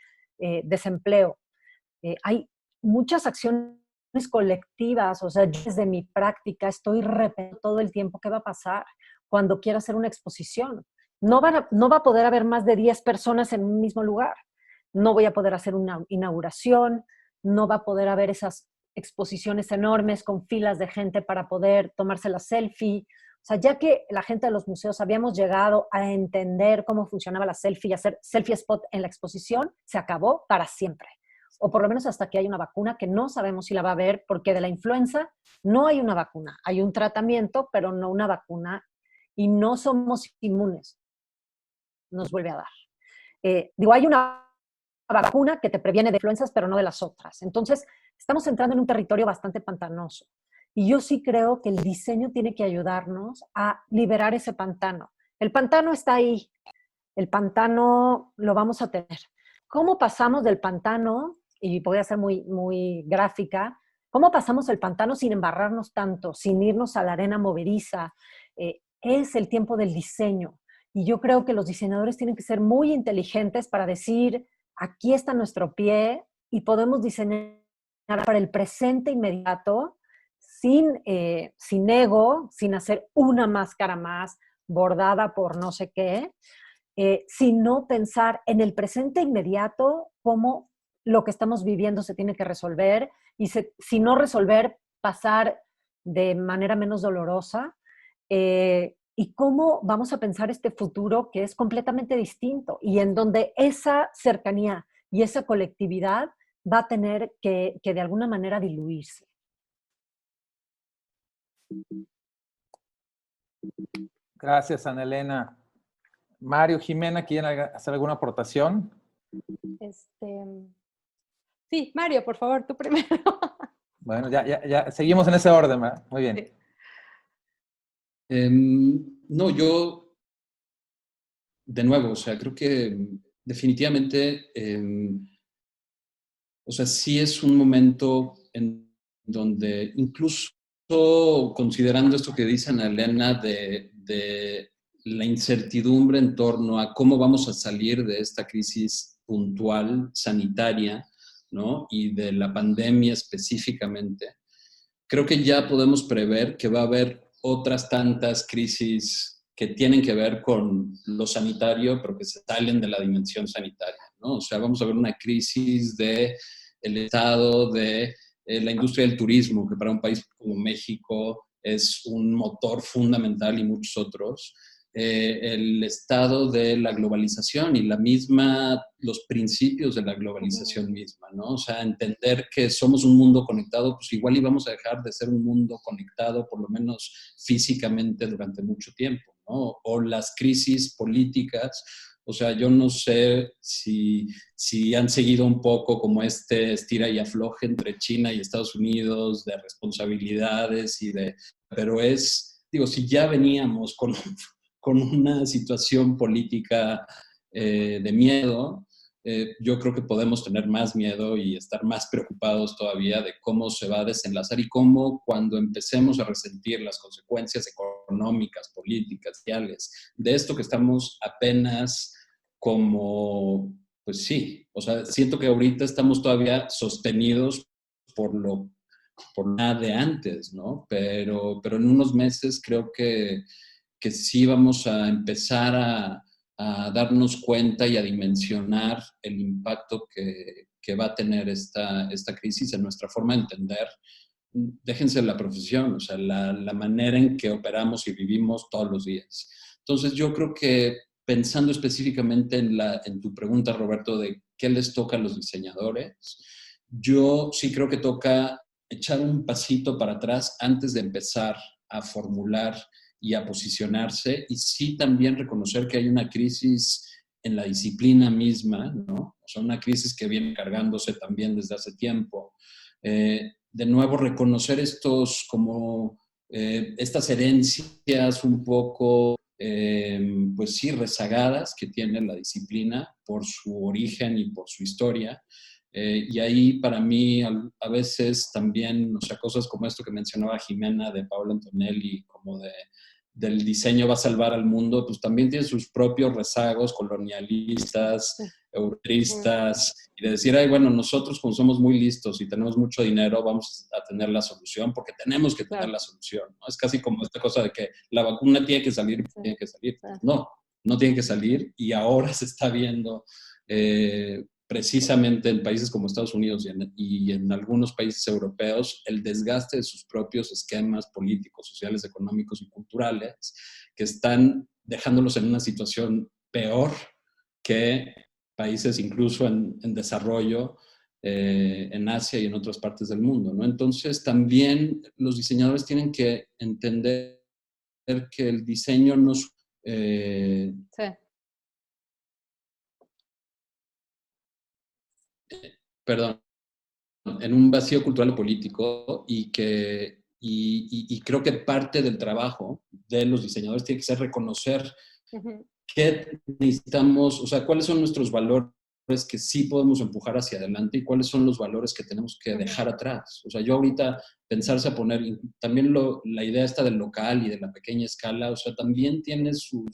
desempleo. Hay muchas acciones colectivas, o sea, yo desde mi práctica estoy repitiendo todo el tiempo qué va a pasar cuando quiera hacer una exposición. No va a poder haber más de 10 personas en un mismo lugar. No voy a poder hacer una inauguración, no va a poder haber esas exposiciones enormes con filas de gente para poder tomarse la selfie. O sea, ya que la gente de los museos habíamos llegado a entender cómo funcionaba la selfie y hacer selfie spot en la exposición, se acabó para siempre. O por lo menos hasta que haya una vacuna, que no sabemos si la va a haber, porque de la influenza no hay una vacuna. Hay un tratamiento, pero no una vacuna, y no somos inmunes. Nos vuelve a dar. Hay una vacuna que te previene de influencias, pero no de las otras. Entonces, estamos entrando en un territorio bastante pantanoso. Y yo sí creo que el diseño tiene que ayudarnos a liberar ese pantano. El pantano está ahí. El pantano lo vamos a tener. ¿Cómo pasamos del pantano? Y voy a ser muy, muy gráfica. ¿Cómo pasamos el pantano sin embarrarnos tanto, sin irnos a la arena movediza? Es el tiempo del diseño. Y yo creo que los diseñadores tienen que ser muy inteligentes para decir, aquí está nuestro pie y podemos diseñar para el presente inmediato sin ego, sin hacer una máscara más bordada por no sé qué, sino pensar en el presente inmediato cómo lo que estamos viviendo se tiene que resolver y si no resolver, pasar de manera menos dolorosa. Y cómo vamos a pensar este futuro que es completamente distinto y en donde esa cercanía y esa colectividad va a tener que de alguna manera diluirse. Gracias, Ana Elena. Mario, Jimena, ¿quieren hacer alguna aportación? Sí, Mario, por favor, tú primero. Bueno, ya seguimos en ese orden, ¿verdad? Muy bien. Sí. No, yo, de nuevo, o sea, creo que definitivamente, o sea, sí es un momento en donde incluso considerando esto que dice Ana Elena de la incertidumbre en torno a cómo vamos a salir de esta crisis puntual sanitaria, ¿no? Y de la pandemia específicamente, creo que ya podemos prever que va a haber otras tantas crisis que tienen que ver con lo sanitario, pero que se salen de la dimensión sanitaria, ¿no? O sea, vamos a ver una crisis del estado de la industria del turismo, que para un país como México es un motor fundamental y muchos otros. El estado de la globalización y los principios de la globalización misma, ¿no? O sea, entender que somos un mundo conectado, pues igual íbamos a dejar de ser un mundo conectado, por lo menos físicamente, durante mucho tiempo, ¿no? O las crisis políticas. O sea, yo no sé si han seguido un poco como este estira y afloje entre China y Estados Unidos de responsabilidades pero si ya veníamos con una situación política de miedo, yo creo que podemos tener más miedo y estar más preocupados todavía de cómo se va a desenlazar y cómo cuando empecemos a resentir las consecuencias económicas, políticas, sociales, de esto que estamos apenas como pues sí, o sea, siento que ahorita estamos todavía sostenidos por nada de antes, ¿no? Pero en unos meses creo que sí vamos a empezar a darnos cuenta y a dimensionar el impacto que va a tener esta crisis en nuestra forma de entender, déjense la profesión, o sea, la manera en que operamos y vivimos todos los días. Entonces, yo creo que pensando específicamente en tu pregunta, Roberto, de qué les toca a los diseñadores, yo sí creo que toca echar un pasito para atrás antes de empezar a formular y a posicionarse, y sí también reconocer que hay una crisis en la disciplina misma, ¿no? O sea, una crisis que viene cargándose también desde hace tiempo. De nuevo, reconocer estos como estas herencias un poco, pues sí, rezagadas que tiene la disciplina por su origen y por su historia. Y ahí para mí a veces también, o sea, cosas como esto que mencionaba Jimena de Paolo Antonelli, como del diseño va a salvar al mundo, pues también tiene sus propios rezagos colonialistas, eurotristas, y de decir, ay, bueno, nosotros como somos muy listos y tenemos mucho dinero, vamos a tener la solución, porque tenemos que tener la solución, ¿no? Es casi como esta cosa de que la vacuna tiene que salir, tiene que salir. Pues no, no tiene que salir, y ahora se está viendo precisamente en países como Estados Unidos y en algunos países europeos, el desgaste de sus propios esquemas políticos, sociales, económicos y culturales, que están dejándolos en una situación peor que países incluso en desarrollo, en Asia y en otras partes del mundo, ¿no? Entonces, también los diseñadores tienen que entender que el diseño no es... Sí. Perdón, en un vacío cultural o político, y creo que parte del trabajo de los diseñadores tiene que ser reconocer qué necesitamos, o sea, cuáles son nuestros valores que sí podemos empujar hacia adelante y cuáles son los valores que tenemos que dejar atrás. O sea, yo ahorita pensarse a poner, también la idea esta del local y de la pequeña escala, o sea, también tiene sus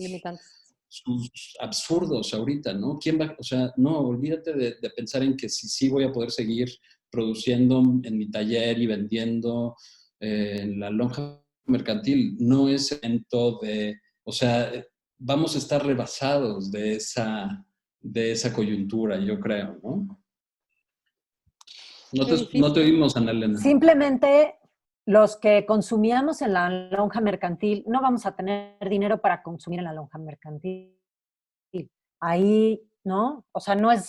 absurdos ahorita, ¿no? ¿Quién va? O sea, no, olvídate de pensar en que sí voy a poder seguir produciendo en mi taller y vendiendo en la lonja mercantil. No es evento o sea, vamos a estar rebasados de esa coyuntura, yo creo, ¿no? No te oímos, Ana Elena. Simplemente los que consumíamos en la lonja mercantil no vamos a tener dinero para consumir en la lonja mercantil. Ahí, ¿no? O sea, no es...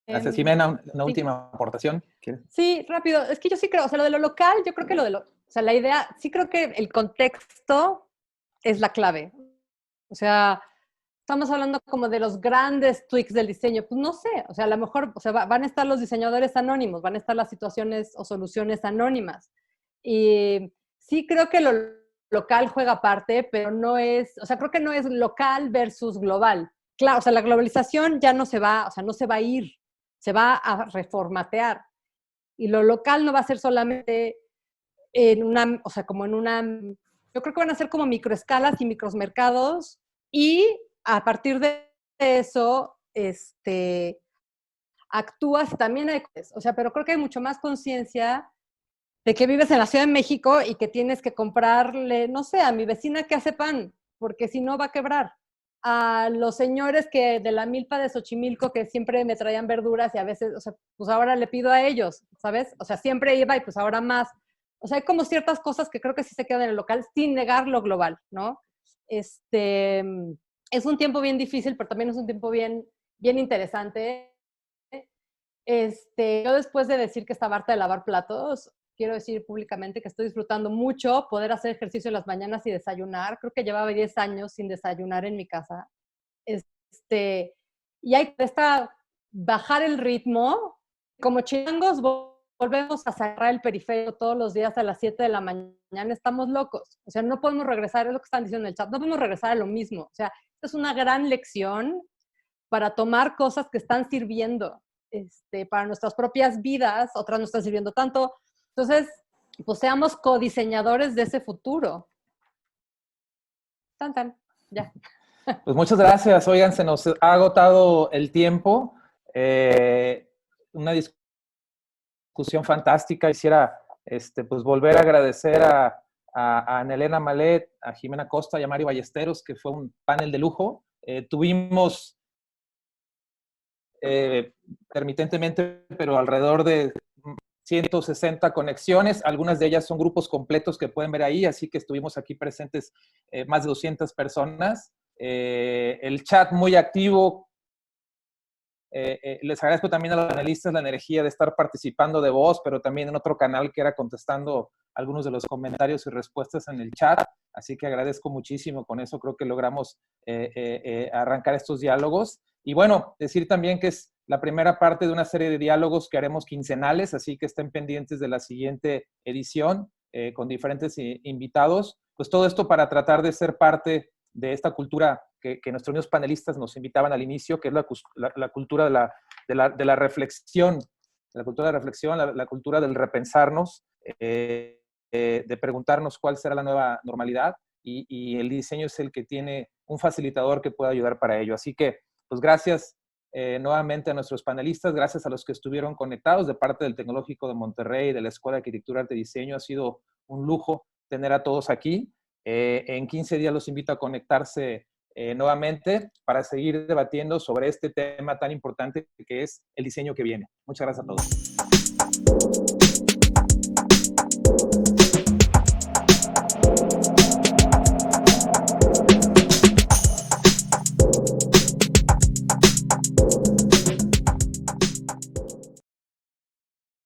Gracias, Jimena. Una última aportación. ¿Quieres? Sí, rápido. Es que yo sí creo, o sea, lo de lo local, yo creo que o sea, la idea, sí creo que el contexto es la clave. O sea, estamos hablando como de los grandes tweaks del diseño. Pues no sé, o sea, a lo mejor, o sea, van a estar los diseñadores anónimos, van a estar las situaciones o soluciones anónimas. Y sí creo que lo local juega parte, pero no es, o sea, creo que no es local versus global. Claro, o sea, la globalización ya no se va, o sea, no se va a ir, se va a reformatear. Y lo local no va a ser solamente en una, o sea, como en una, yo creo que van a ser como microescalas y micromercados, y a partir de eso, actúas también hay, o sea, pero creo que hay mucho más conciencia de que vives en la Ciudad de México y que tienes que comprarle, no sé, a mi vecina que hace pan, porque si no va a quebrar. A los señores que de la milpa de Xochimilco que siempre me traían verduras y a veces, o sea, pues ahora le pido a ellos, ¿sabes? O sea, siempre iba y pues ahora más. O sea, hay como ciertas cosas que creo que sí se quedan en el local sin negar lo global, ¿no? Es un tiempo bien difícil, pero también es un tiempo bien, bien interesante. Yo después de decir que estaba harta de lavar platos, quiero decir públicamente que estoy disfrutando mucho poder hacer ejercicio en las mañanas y desayunar. Creo que llevaba 10 años sin desayunar en mi casa. Y hay que bajar el ritmo. Como chilangos volvemos a cerrar el periférico todos los días a las 7 de la mañana. Estamos locos. O sea, no podemos regresar, es lo que están diciendo en el chat, no podemos regresar a lo mismo. O sea, esta es una gran lección para tomar cosas que están sirviendo para nuestras propias vidas, otras no están sirviendo tanto. Entonces, pues seamos codiseñadores de ese futuro. Tan, tan. Ya. Pues muchas gracias. Oigan, se nos ha agotado el tiempo. Una discusión fantástica. Quisiera pues volver a agradecer a Ana Elena Malet, a Jimena Costa y a Mario Ballesteros, que fue un panel de lujo. Tuvimos intermitentemente, pero alrededor de 160 conexiones, algunas de ellas son grupos completos que pueden ver ahí, así que estuvimos aquí presentes más de 200 personas. El chat muy activo. Les agradezco también a los panelistas la energía de estar participando de voz, pero también en otro canal que era contestando algunos de los comentarios y respuestas en el chat. Así que agradezco muchísimo. Con eso creo que logramos arrancar estos diálogos. Y bueno, decir también que es la primera parte de una serie de diálogos que haremos quincenales, así que estén pendientes de la siguiente edición con diferentes invitados. Pues todo esto para tratar de ser parte de esta cultura que nuestros amigos panelistas nos invitaban al inicio, que es la cultura de la reflexión, la cultura de reflexión, la cultura del repensarnos, de preguntarnos cuál será la nueva normalidad, y el diseño es el que tiene un facilitador que pueda ayudar para ello. Así que, pues gracias nuevamente a nuestros panelistas, gracias a los que estuvieron conectados de parte del Tecnológico de Monterrey, de la Escuela de Arquitectura, Arte y Diseño. Ha sido un lujo tener a todos aquí. En 15 días los invito a conectarse nuevamente para seguir debatiendo sobre este tema tan importante que es el diseño que viene. Muchas gracias a todos.